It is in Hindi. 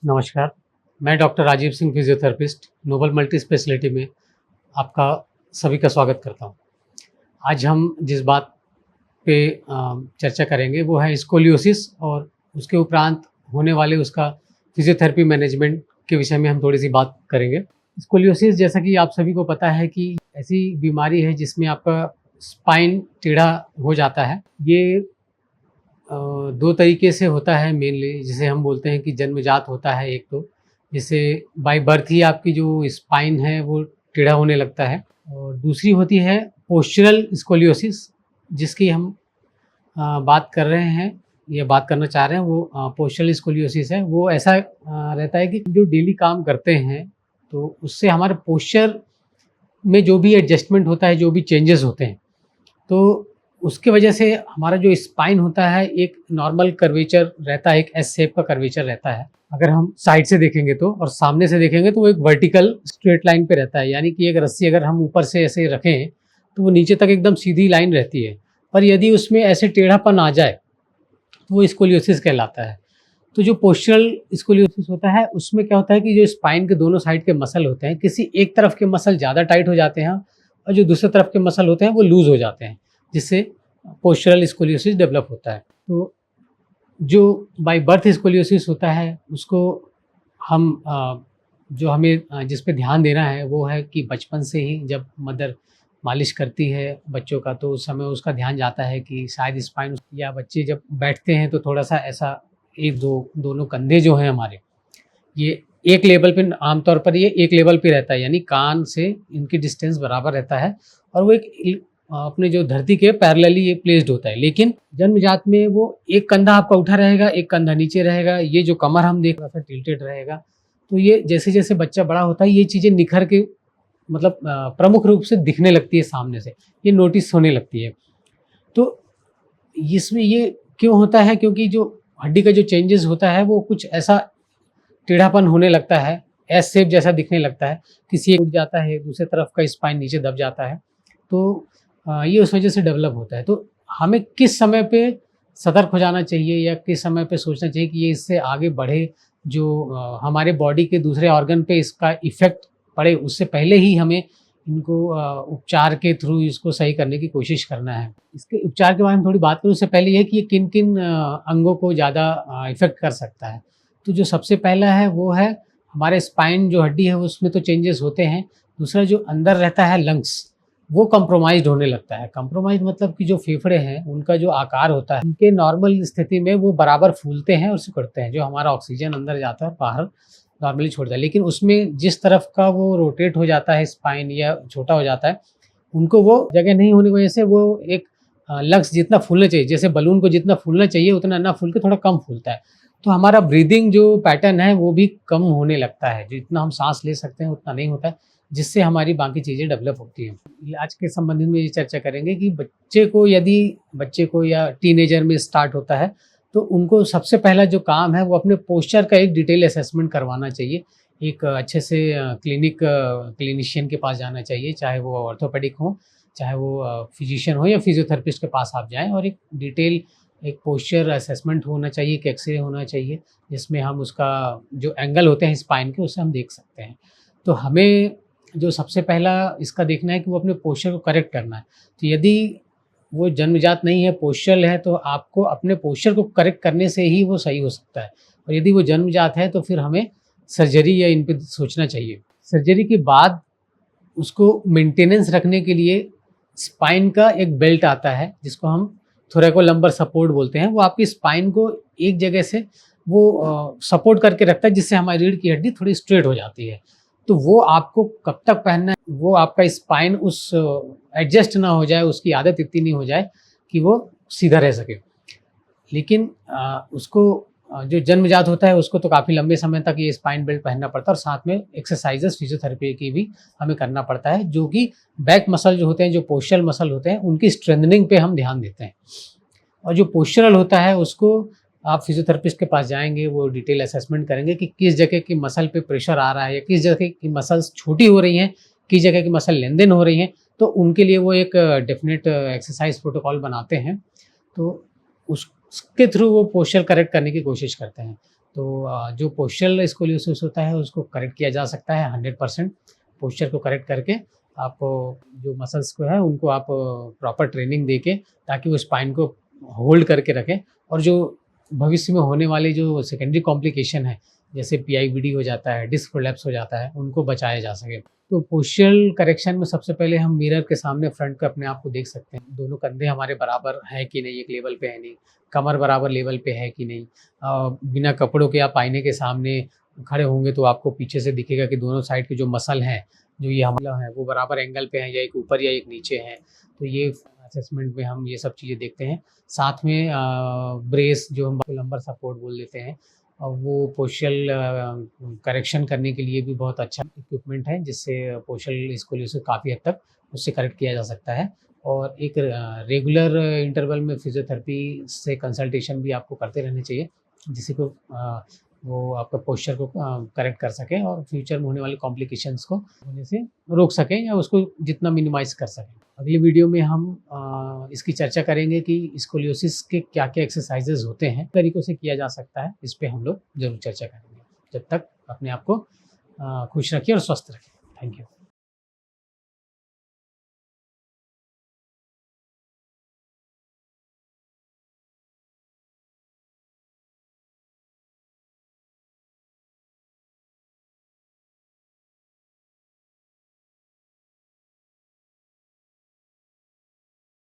नमस्कार, मैं doctor Rajiv Singh physiotherapist Noble multi speciality में आपका सभी का स्वागत करता हूं। आज हम जिस बात पे चर्चा करेंगे वो है स्कोलियोसिस और उसके उपरांत होने वाले उसका फिजियोथेरेपी मैनेजमेंट के विषय में हम थोड़ी सी बात करेंगे। स्कोलियोसिस जैसा कि आप सभी को पता है कि ऐसी बीमारी है जिसमें आपका स्पाइन टेढ़ा हो जाता है। ये दो तरीके से होता है मेनली, जिसे हम बोलते हैं कि जन्मजात होता है। एक तो जिसे बाय बर्थ ही आपकी जो स्पाइन है वो टेढ़ा होने लगता है, और दूसरी होती है पोस्चरल स्कोलियोसिस, जिसकी हम बात कर रहे हैं या बात करना चाह रहे हैं। वो पोस्चरल स्कोलियोसिस है। वो ऐसा रहता है कि जो डेली काम करते हैं तो उससे हमारे पोस्चर में जो भी एडजस्टमेंट होता है, जो भी चेंजेस होते हैं, तो उसके वजह से हमारा जो स्पाइन होता है एक नॉर्मल कर्वेचर रहता है, एक एस शेप का कर्वेचर रहता है। अगर हम साइड से देखेंगे तो, और सामने से देखेंगे तो वो एक वर्टिकल स्ट्रेट लाइन पे रहता है। यानी कि एक रस्सी अगर हम ऊपर से ऐसे रखें तो वो नीचे तक एकदम सीधी लाइन रहती है, पर यदि उसमें ऐसे टेढ़ापन आ जाए तो वो स्कोलियोसिस कहलाता है। तो जो पोस्चरल स्कोलियोसिस होता है उसमें क्या होता है कि जो स्पाइन के दोनों साइड के मसल होते हैं, किसी एक तरफ के मसल ज़्यादा टाइट हो जाते हैं और जो दूसरी तरफ के मसल होते हैं वो लूज़ हो जाते हैं, जिससे पोस्चरल स्कोलियोसिस डेवलप होता है। तो जो बाय बर्थ स्कोलियोसिस होता है उसको हम जो हमें जिस पे ध्यान देना है वो है कि बचपन से ही जब मदर मालिश करती है बच्चों का, तो उस समय उसका ध्यान जाता है कि शायद स्पाइन, या बच्चे जब बैठते हैं तो थोड़ा सा ऐसा एक दोनों कंधे जो हैं हमारे, ये एक लेवल पे, आमतौर पर ये एक लेवल पे रहता है, यानी कान से इनकी डिस्टेंस बराबर रहता है, और वो एक अपने जो धरती के पैरेलली ये प्लेस्ड होता है। लेकिन जन्मजात में वो एक कंधा आपका उठा रहेगा, एक कंधा नीचे रहेगा, ये जो कमर हम देख रहा था टिल्टेड रहेगा। तो ये जैसे जैसे बच्चा बड़ा होता है ये चीज़ें निखर के, मतलब प्रमुख रूप से दिखने लगती है सामने से, ये नोटिस होने लगती है। तो इसमें ये क्यों होता है? क्योंकि जो हड्डी का जो चेंजेस होता है वो कुछ ऐसा टेढ़ापन होने लगता है, एस शेप जैसा दिखने लगता है, किसी एक उठ जाता है, दूसरी तरफ का स्पाइन नीचे दब जाता है। तो ये उस वजह से डेवलप होता है। तो हमें किस समय पे सतर्क हो जाना चाहिए या किस समय पे सोचना चाहिए कि ये इससे आगे बढ़े, जो हमारे बॉडी के दूसरे ऑर्गन पे इसका इफ़ेक्ट पड़े, उससे पहले ही हमें इनको उपचार के थ्रू इसको सही करने की कोशिश करना है। इसके उपचार के बारे में थोड़ी बात करूँ उससे पहले ये कि ये किन-किन अंगों को ज़्यादा इफ़ेक्ट कर सकता है। तो जो सबसे पहला है वो है हमारे स्पाइन जो हड्डी है उसमें तो चेंजेस होते हैं। दूसरा जो अंदर रहता है लंग्स, वो कंप्रोमाइज़्ड होने लगता है। कंप्रोमाइज़ मतलब कि जो फेफड़े हैं उनका जो आकार होता है, उनके नॉर्मल स्थिति में वो बराबर फूलते हैं और सिकुड़ते हैं। जो हमारा ऑक्सीजन अंदर जाता है बाहर नॉर्मली छोड़ता है, लेकिन उसमें जिस तरफ का वो रोटेट हो जाता है स्पाइन या छोटा हो जाता है, उनको वो जगह नहीं होने की वजह से वो एक लंग्स जितना फूलना चाहिए, जैसे बलून को जितना फूलना चाहिए उतना ना फूल के थोड़ा कम फूलता है। तो हमारा ब्रीदिंग जो पैटर्न है वो भी कम होने लगता है, जितना हम सांस ले सकते हैं उतना नहीं होता है, जिससे हमारी बाकी चीज़ें डेवलप होती हैं। आज के संबंध में ये चर्चा करेंगे कि बच्चे को या टीनेजर में स्टार्ट होता है तो उनको सबसे पहला जो काम है वो अपने पोस्चर का एक डिटेल असेसमेंट करवाना चाहिए। एक अच्छे से क्लिनिशियन के पास जाना चाहिए, चाहे वो ऑर्थोपेडिक हो, चाहे वो फिजिशियन हो या फिजियोथेरेपिस्ट के पास आप जाएँ, और एक पोस्चर असेसमेंट होना चाहिए, एक एक्सरे होना चाहिए, जिसमें हम उसका जो एंगल होते हैं स्पाइन के उससे हम देख सकते हैं। तो हमें जो सबसे पहला इसका देखना है कि वो अपने पोस्चर को करेक्ट करना है। तो यदि वो जन्मजात नहीं है, पोस्चरल है, तो आपको अपने पोस्चर को करेक्ट करने से ही वो सही हो सकता है। और यदि वो जन्मजात है तो फिर हमें सर्जरी या इन पे सोचना चाहिए। सर्जरी के बाद उसको मेंटेनेंस रखने के लिए स्पाइन का एक बेल्ट आता है जिसको हम थोरैकोलम्बर सपोर्ट बोलते हैं। वो आपकी स्पाइन को एक जगह से वो सपोर्ट करके रखता है, जिससे हमारी रीढ़ की हड्डी थोड़ी स्ट्रेट हो जाती है। तो वो आपको कब तक पहनना है, वो आपका स्पाइन उस एडजस्ट ना हो जाए, उसकी आदत इतनी नहीं हो जाए कि वो सीधा रह सके। लेकिन उसको जो जन्मजात होता है उसको तो काफ़ी लंबे समय तक ये स्पाइन बेल्ट पहनना पड़ता है, और साथ में एक्सरसाइजेस फिजियोथेरेपी की भी हमें करना पड़ता है, जो कि बैक मसल जो होते हैं, जो पोस्चरल मसल होते हैं, उनकी स्ट्रेंथनिंग पे हम ध्यान देते हैं। और जो पोस्चरल होता है उसको आप फिजियोथेरेपिस्ट के पास जाएँगे, वो डिटेल असेसमेंट करेंगे कि किस जगह की मसल पे प्रेशर आ रहा है या किस जगह की मसल्स छोटी हो रही हैं, किस जगह की मसल लेन-देन हो रही हैं। तो उनके लिए वो एक डेफ़िनेट एक्सरसाइज प्रोटोकॉल बनाते हैं। तो उसके थ्रू वो पोस्चर करेक्ट करने की कोशिश करते हैं। तो जो पोस्चरल स्कोलियोसिस होता है उसको करेक्ट किया जा सकता है 100%। पोस्चर को करेक्ट करके आप जो मसल्स को है उनको आप प्रॉपर ट्रेनिंग देके ताकि वो स्पाइन को होल्ड करके रखें, और जो भविष्य में होने वाली जो सेकेंडरी कॉम्प्लिकेशन है जैसे पीआईबीडी हो जाता है, डिस्क प्रोलैप्स हो जाता है, उनको बचाया जा सके। तो पोस्चरल करेक्शन में सबसे पहले हम मिरर के सामने फ्रंट पे अपने आप को देख सकते हैं, दोनों कंधे हमारे बराबर है कि नहीं, एक लेवल पे है नहीं, कमर बराबर लेवल पे है कि नहीं। बिना कपड़ों के आप आईने के सामने खड़े होंगे तो आपको पीछे से दिखेगा कि दोनों साइड के जो मसल हैं, जो ये हमारा है, वो बराबर एंगल पे हैं या एक ऊपर या एक नीचे हैं। तो ये असेसमेंट में हम ये सब चीज़ें देखते हैं। साथ में ब्रेस जो हम लंबर सपोर्ट बोल देते हैं, और वो पोस्चरल करेक्शन करने के लिए भी बहुत अच्छा इक्विपमेंट है, जिससे पोस्चरल स्कोलियोसिस काफ़ी हद तक उससे करेक्ट किया जा सकता है। और एक रेगुलर इंटरवल में फिजियोथेरेपी से कंसल्टेशन भी आपको करते रहने चाहिए, जिससे को वो आपका पोस्चर को करेक्ट कर सकें और फ्यूचर में होने वाले कॉम्प्लिकेशंस को होने से रोक सकें या उसको जितना मिनिमाइज़ कर सकें। अगली वीडियो में हम इसकी चर्चा करेंगे कि स्कोलियोसिस के क्या-क्या एक्सरसाइजेज़ होते हैं, तरीकों से किया जा सकता है, इस पे हम लोग ज़रूर चर्चा करेंगे। जब तक अपने आप को खुश रखिए और स्वस्थ रखिए। Thank you.